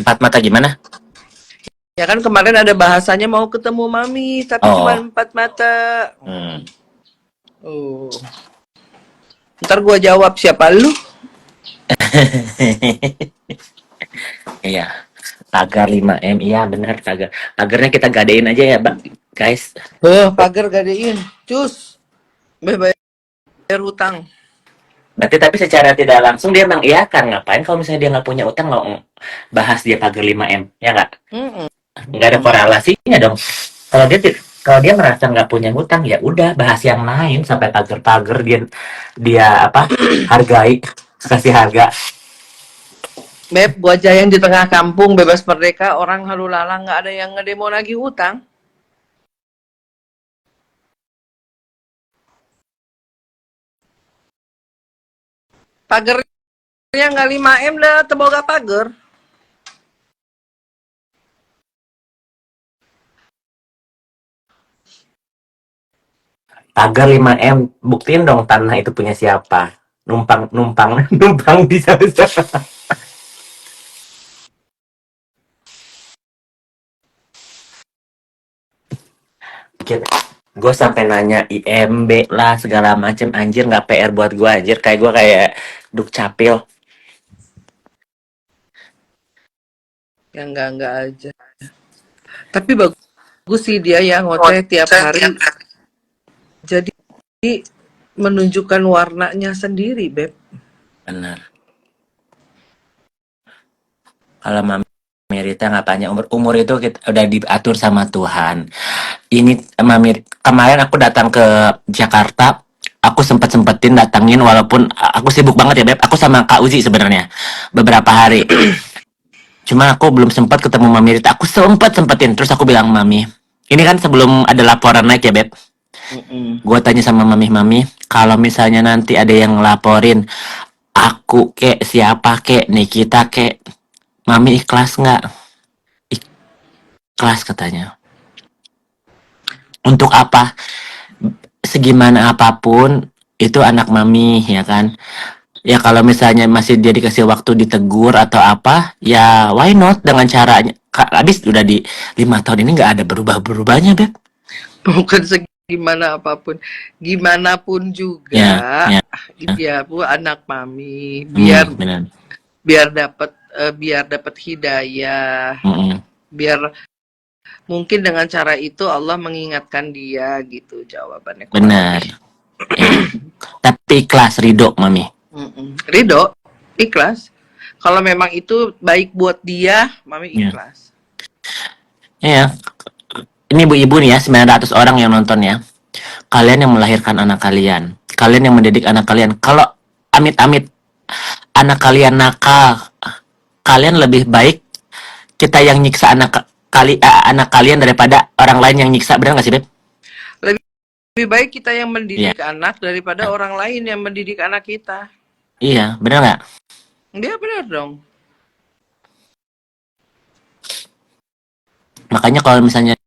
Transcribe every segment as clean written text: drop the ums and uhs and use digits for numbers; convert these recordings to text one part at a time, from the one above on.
Empat mata gimana? Ya kan kemarin ada bahasanya mau ketemu mami, tapi cuma Oh. 4 mata. Hmm. Oh. Ntar gua jawab siapa lu? Iya. Pagar 5M. Iya benar pagar. Pagarnya kita gadein aja ya, Bang. Guys. Pagar gadein. Cus. Bayar hutang. Berarti tapi secara tidak langsung dia mengiyakan. Ngapain kalau misalnya dia nggak punya utang mau bahas dia pagar 5M, ya nggak? Mm-mm. Nggak ada korelasinya dong. Kalau dia kalau dia merasa nggak punya hutang ya udah bahas yang lain sampai pagar-pagar dia dia apa hargai kasih harga. Beb, gua aja yang di tengah kampung bebas merdeka, orang halu lalang nggak ada yang ngedemo lagi hutang. Pagernya nggak 5M lah, teboga pager. Pagar 5M, buktiin dong tanah itu punya siapa. Numpang numpang numpang di sana. Gue sampai nanya IMB lah segala macem anjir nggak PR buat gue anjir kayak gue kayak dukcapil. Yang enggak aja. Tapi bagus sih dia yang ngoceh tiap hari. Jadi menunjukkan warnanya sendiri, Beb. Benar. Kalau Mami Rita nggak tanya umur itu kita udah diatur sama Tuhan. Ini Mami kemarin aku datang ke Jakarta, aku sempetin datangin walaupun aku sibuk banget ya Beb. Aku sama Kak Uzi sebenarnya beberapa hari. Cuma aku belum sempat ketemu Mami Rita. Aku sempetin terus aku bilang Mami, ini kan sebelum ada laporan naik ya Beb. Gue tanya sama Mami, kalau misalnya nanti ada yang ngelaporin aku kek siapa kek Nikita kek, Mami ikhlas nggak? Ikhlas katanya. Untuk apa? Segimana apapun itu anak Mami ya kan. Ya kalau misalnya masih dia dikasih waktu ditegur atau apa, ya why not dengan caranya. Habis udah di 5 tahun ini nggak ada berubah-berubahnya Beb. Bukan segimana apapun, gimana pun Ya, juga ya. dia pun anak mami, biar Benar. biar dapat hidayah, Mm-mm. biar mungkin dengan cara itu Allah mengingatkan dia gitu, jawabannya kurang Benar. lebih. Ya. Tapi ikhlas ridho Mami. Ridho, ikhlas. Kalau memang itu baik buat dia, mami Ya. ikhlas. Ya. Ini ibu-ibu nih ya 900 orang yang nonton ya. Kalian yang melahirkan anak kalian. Kalian yang mendidik anak kalian. Kalau amit-amit anak kalian nakal, kalian lebih baik kita yang nyiksa anak kalian daripada orang lain yang nyiksa, benar nggak sih Beb? Lebih baik kita yang Iya. mendidik anak daripada orang lain yang mendidik anak kita. Iya, benar nggak? Dia benar dong. Makanya kalau misalnya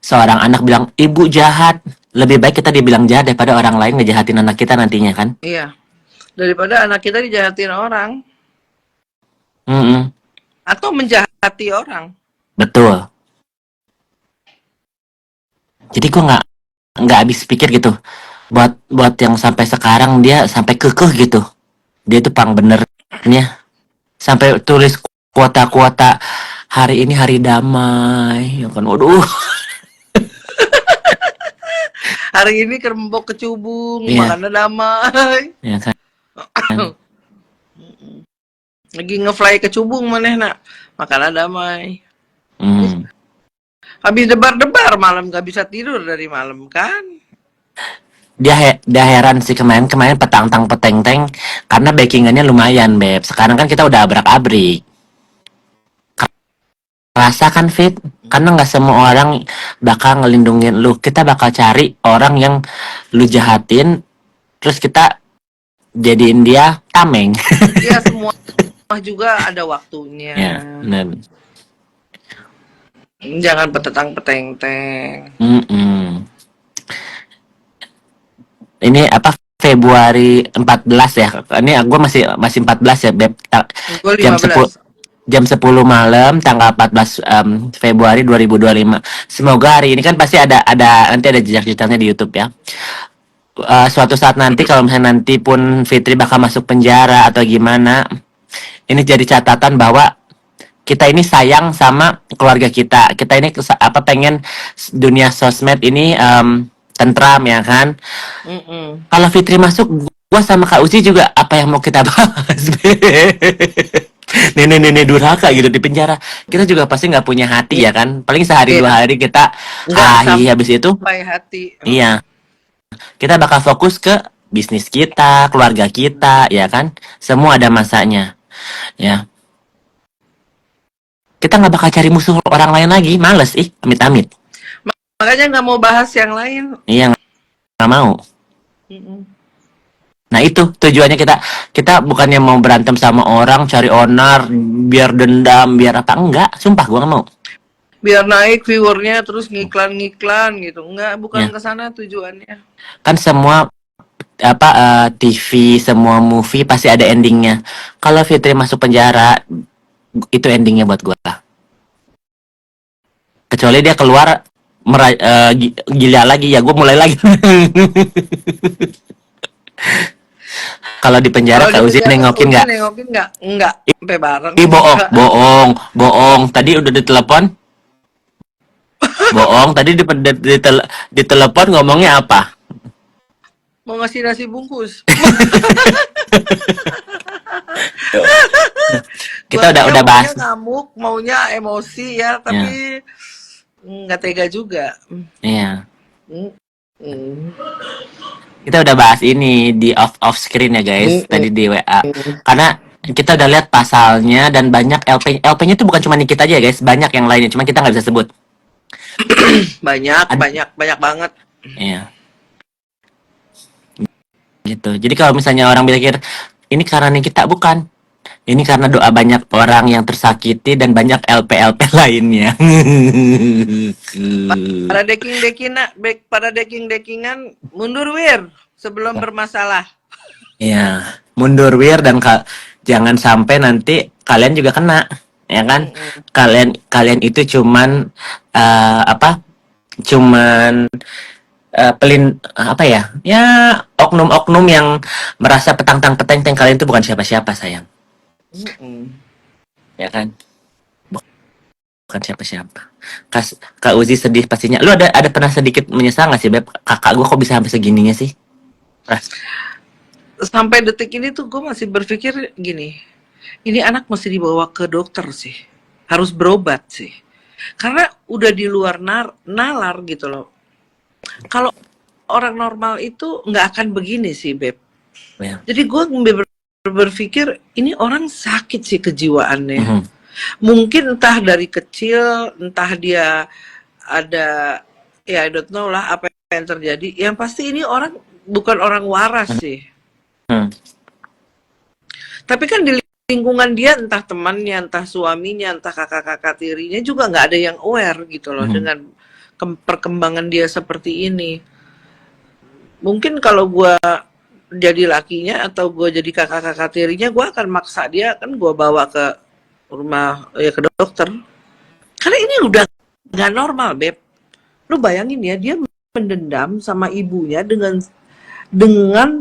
seorang anak bilang ibu jahat, lebih baik kita dibilang jahat daripada orang lain ngejahatin anak kita nantinya kan? Iya. Daripada anak kita dijahatin orang Mm-mm. atau menjahati orang. Betul. Jadi gue nggak habis pikir gitu. Buat yang sampai sekarang dia sampai kekeh gitu. Dia tuh pang benernya sampai tulis kuota-kuota hari ini hari damai, ya kan? Waduh. Hari ini kerembok kecubung, Iya, makannya damai. ya kan. Lagi ngefly kecubung maneh nak, makannya damai. Hmm. Habis debar-debar malam gak bisa tidur dari malam kan? Dia heran sih kemarin petang-tang peteng-teng karena backingannya lumayan Beb. Sekarang kan kita udah abrak-abrik. Rasakan Fit, karena nggak semua orang bakal ngelindungin lu. Kita bakal cari orang yang lu jahatin, terus kita jadiin dia tameng. Ya semua juga ada waktunya. Ya, benar. Jangan petetang peteng-teng. Mm-mm. Ini apa Februari 14 ya? Ini gue masih 14 ya, Beb. Gue Jam 10 15. jam 10 malam tanggal 14 Februari 2025. Semoga hari ini kan pasti nanti ada jejak digitalnya di YouTube ya. Suatu saat nanti kalau misalnya nanti pun Fitri bakal masuk penjara atau gimana, ini jadi catatan bahwa kita ini sayang sama keluarga kita. Kita ini pengen dunia sosmed ini tentram ya kan. Kalau Fitri masuk, gua sama Kak Uci juga apa yang mau kita bahas? Nenek-nenek durhaka gitu di penjara. Kita juga pasti nggak punya hati ya kan. Paling sehari Iya. dua hari kita habis itu Sampai hati. iya. Kita bakal fokus ke bisnis kita, keluarga kita, ya kan? Semua ada masanya, ya. Kita nggak bakal cari musuh orang lain lagi, males, amit-amit. Makanya nggak mau bahas yang lain. Iya, nggak mau. Nah itu tujuannya kita bukannya mau berantem sama orang, cari onar, biar dendam, biar apa, enggak. Sumpah gue nggak mau. Biar naik viewernya terus ngiklan gitu. Enggak, bukan Ya. ke sana tujuannya. Kan semua TV, semua movie pasti ada endingnya. Kalau Fitri masuk penjara, itu endingnya buat gue. Kecuali dia keluar gila lagi, ya gue mulai lagi. Kalau di penjara Kak Uzi nengokin nggak? Nengokin nggak? Enggak. Sampai bareng. Bohong. Tadi udah ditelepon. Bohong. Tadi ditelepon ngomongnya apa? Mau ngasih nasi bungkus. Kita udah bahas. Maunya ngamuk, maunya emosi ya, tapi nggak tega juga. Iya. Kita udah bahas ini di off screen ya guys, tadi di WA. Karena kita udah lihat pasalnya dan banyak LP-nya itu bukan cuma Nikita aja ya guys, banyak yang lainnya, cuma kita nggak bisa sebut. banyak banget. Iya. Gitu. Jadi kalau misalnya orang pikir ini karena Nikita, bukan. Ini karena doa banyak orang yang tersakiti dan banyak LP lainnya. Pada dekingan mundur wir sebelum bermasalah. Iya, mundur wir dan jangan sampai nanti kalian juga kena, ya kan? Kalian itu cuman oknum-oknum yang merasa petang-peteng kalian itu bukan siapa-siapa sayang. Ya kan? Bukan siapa-siapa. Kak Uzi sedih pastinya. Lu ada pernah sedikit menyesal nggak sih, Beb? Kakak gue kok bisa sampai segininya sih? Sampai detik ini tuh gue masih berpikir gini, ini anak mesti dibawa ke dokter sih, harus berobat sih, karena udah di luar nalar gitu loh. Kalau orang normal itu nggak akan begini sih, Beb. Ya. Jadi gue berpikir ini orang sakit sih kejiwaannya. Mungkin entah dari kecil, entah dia ada, ya I don't know lah apa yang terjadi. Yang pasti ini orang bukan orang waras sih. Tapi kan di lingkungan dia, entah temannya, entah suaminya, entah kakak-kakak tirinya juga nggak ada yang aware gitu loh dengan perkembangan dia seperti ini. Mungkin kalau gue jadi lakinya atau gue jadi kakak-kakak tirinya, gue akan maksa dia, kan gue bawa ke rumah, ya ke dokter. Karena ini udah nggak normal, Beb. Lu bayangin ya, dia mendendam sama ibunya dengan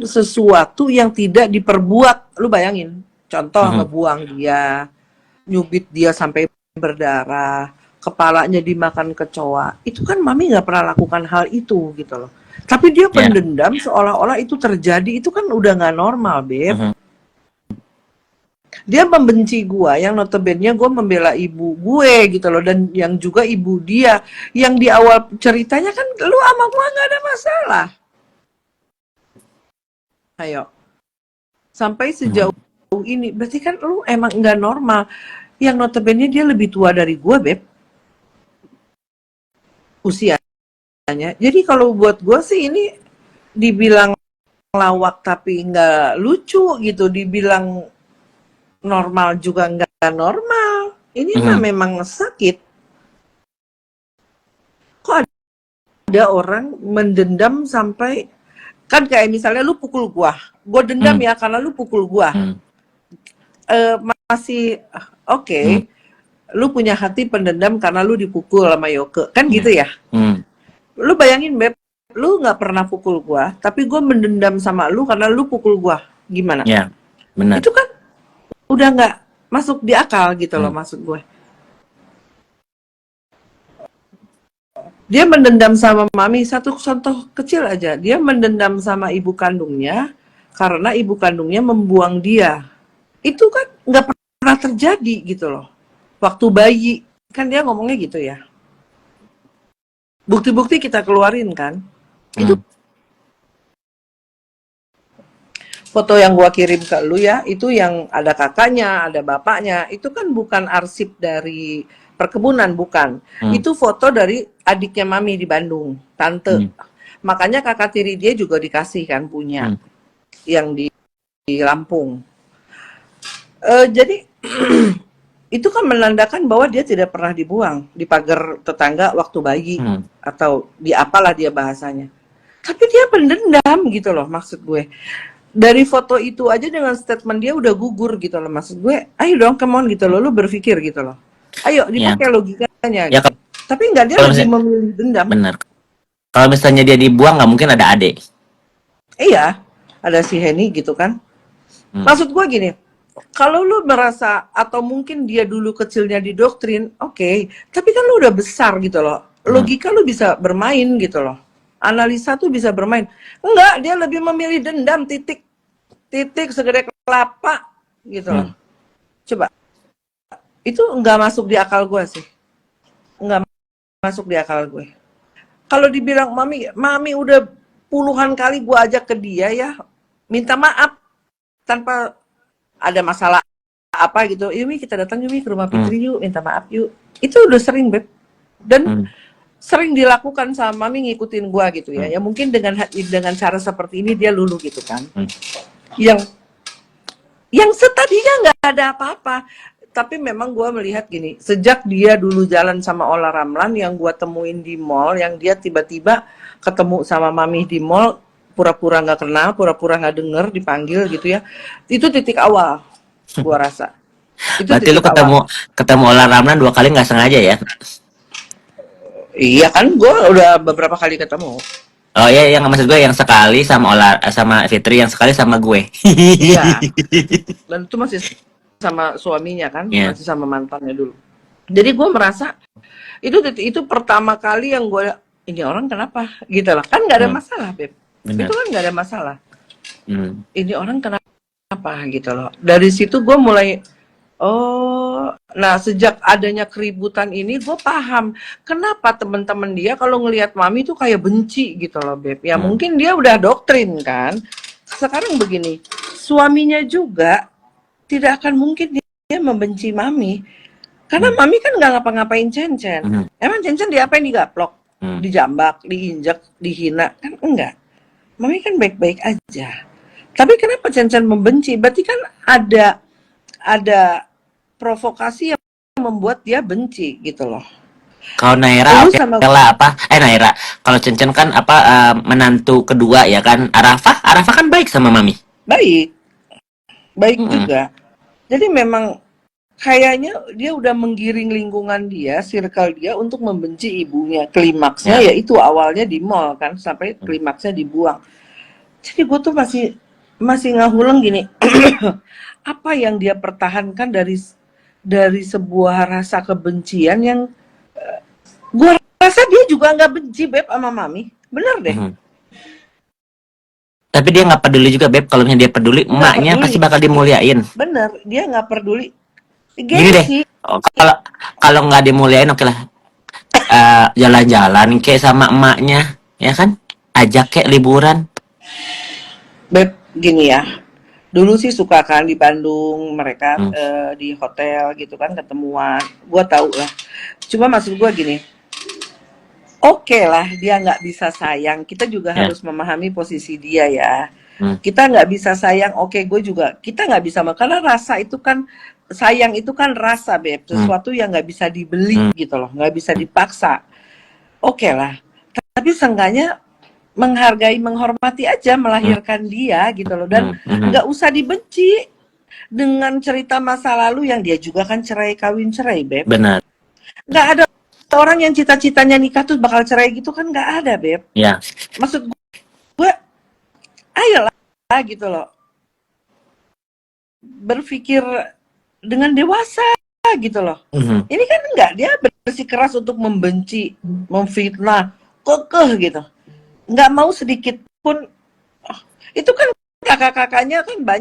sesuatu yang tidak diperbuat. Lu bayangin, contoh ngebuang dia, nyubit dia sampai berdarah, kepalanya dimakan kecoa. Itu kan mami nggak pernah lakukan hal itu gitu loh. Tapi dia pendendam seolah-olah itu terjadi. Itu kan udah nggak normal, Beb. Dia membenci gua, yang notabene gua membela ibu gue gitu loh, dan yang juga ibu dia, yang di awal ceritanya kan lu sama gua nggak ada masalah. Ayo, sampai sejauh ini berarti kan lu emang nggak normal. Yang notabene dia lebih tua dari gua, Beb, usianya. Jadi kalau buat gua sih ini dibilang lawak tapi nggak lucu gitu, dibilang normal juga nggak normal. Ini mah memang sakit. Kok ada orang mendendam sampai, kan kayak misalnya lu pukul gua dendam ya karena lu pukul gua. masih oke, Hmm. lu punya hati pendendam karena lu dipukul sama Yoke, kan Ya. gitu ya? Hmm. Lu bayangin Beb, lu nggak pernah pukul gua, tapi gua mendendam sama lu karena lu pukul gua. Gimana? Ya, benar. Itu kan udah nggak masuk di akal gitu loh, Hmm. maksud gue. Dia mendendam sama mami, satu contoh kecil aja. Dia mendendam sama ibu kandungnya karena ibu kandungnya membuang dia. Itu kan nggak pernah terjadi gitu loh. Waktu bayi, kan dia ngomongnya gitu ya. Bukti-bukti kita keluarin kan. Itu Hmm. foto yang gua kirim ke lu ya, itu yang ada kakaknya, ada bapaknya. Itu kan bukan arsip dari perkebunan, bukan. Hmm. Itu foto dari adiknya mami di Bandung, tante. Hmm. Makanya kakak tiri dia juga dikasih kan punya, Hmm. yang di Lampung. Jadi itu kan menandakan bahwa dia tidak pernah dibuang di pagar tetangga waktu bayi, Hmm. atau di apalah dia bahasanya. Tapi dia pendendam gitu loh, maksud gue. Dari foto itu aja dengan statement dia udah gugur gitu loh, maksud gue. Ayo dong, come on gitu loh, lu berpikir gitu loh. Ayo Ya, dipakai logikanya ya gitu. Tapi enggak, dia kalau lebih misalnya memilih dendam. benar. Kalau misalnya dia dibuang, nggak mungkin ada adik. Iya, ada si Henny gitu kan. Hmm. Maksud gue gini, kalau lu merasa atau mungkin dia dulu kecilnya didoktrin, oke. Tapi kan lu udah besar gitu loh. Hmm. Logika lu bisa bermain gitu loh. Analisa tuh bisa bermain. Enggak, dia lebih memilih dendam, titik segede kelapa gitu loh. Hmm. Coba, itu enggak masuk di akal gue sih. Enggak masuk di akal gue. Kalau dibilang mami udah puluhan kali gue ajak ke dia ya, minta maaf tanpa ada masalah apa gitu. Yumi kita datang Yumi ke rumah Hmm. Fitri yuk, minta maaf yuk. Itu udah sering Beb. Dan Hmm. sering dilakukan sama mami ngikutin gua gitu ya. Hmm. Ya mungkin dengan cara seperti ini dia lulu gitu kan. Hmm. Yang setadinya nggak ada apa-apa. Tapi memang gua melihat gini, sejak dia dulu jalan sama Ola Ramlan yang gua temuin di mall, yang dia tiba-tiba ketemu sama mami di mall, pura-pura nggak kenal, pura-pura nggak denger, dipanggil gitu ya. Itu titik awal, gua rasa. Itu Berarti lu titik awal. ketemu Ola Ramlan 2 kali nggak sengaja ya? Iya kan, gua udah beberapa kali ketemu. Oh iya, yang maksud gue yang sekali sama sama Fitri, yang sekali sama gue. Iya, dan itu masih sama suaminya kan, Iya. masih sama mantannya dulu. Jadi gue merasa itu pertama kali yang gue, ini orang kenapa gitu lah, kan nggak ada Hmm. masalah Beb, itu Benar. kan nggak ada masalah, Hmm. ini orang kenapa gitu loh. Dari situ gue mulai, oh, nah sejak adanya keributan ini gue paham kenapa teman-teman dia kalau ngelihat mami tuh kayak benci gitu loh Beb. Ya Hmm. mungkin dia udah doktrin kan. Sekarang begini, suaminya juga tidak akan mungkin dia membenci mami. Karena Hmm. mami kan nggak ngapa-ngapain Cencen. Hmm. Emang Cencen diapain, digaplok, Hmm. dijambak, diinjak, dihina? Kan enggak. Mami kan baik-baik aja. Tapi kenapa Cencen membenci? Berarti kan ada provokasi yang membuat dia benci gitu loh. Kalau Naira Lu oke sama lah apa? Naira. Kalau Cencen kan apa menantu kedua ya kan? Arafah kan baik sama Mami. baik, baik Mm-mm. juga. Jadi memang kayaknya dia udah menggiring lingkungan dia, circle dia untuk membenci ibunya. Klimaksnya Ya. yaitu awalnya di mall kan, sampai klimaksnya dibuang. Jadi gue tuh masih ngahuleng gini. Apa yang dia pertahankan dari sebuah rasa kebencian yang gue rasa dia juga nggak benci Beb sama Mami. Bener deh. Mhm. Tapi dia nggak peduli juga Beb. Kalau misalnya dia peduli, Nggak emaknya peduli. pasti bakal dimuliain. Bener, dia nggak peduli. Gini deh. Gengsi. Kalau kalau nggak dimuliain oke lah. Jalan-jalan kayak sama emaknya, ya kan? Ajak kayak liburan. Beb, gini ya. Dulu sih suka kan di Bandung mereka Hmm. di hotel gitu kan ketemuan. Gue tahu lah. Cuma maksud gue gini. Oke lah dia nggak bisa sayang. Kita juga Ya. harus memahami posisi dia ya. Hmm. Kita nggak bisa sayang. Oke, gue juga. Kita nggak bisa karena rasa itu kan sayang itu kan rasa Beb. Sesuatu yang nggak bisa dibeli gitu loh. Nggak bisa dipaksa. Oke lah. Tapi seenggaknya menghargai, menghormati aja melahirkan dia gitu loh. Dan nggak usah dibenci. dengan cerita masa lalu yang dia juga kan cerai kawin cerai, Beb. Benar. Nggak ada orang yang cita-citanya nikah tuh bakal cerai gitu kan, nggak ada, Beb. Ya. Maksud gue, ayolah gitu loh. Berpikir dengan dewasa gitu loh. Mhm. Ini kan enggak, dia bersikeras untuk membenci, memfitnah, kekeh gitu. Nggak mau sedikit pun, itu kan kakak-kakaknya kan banyak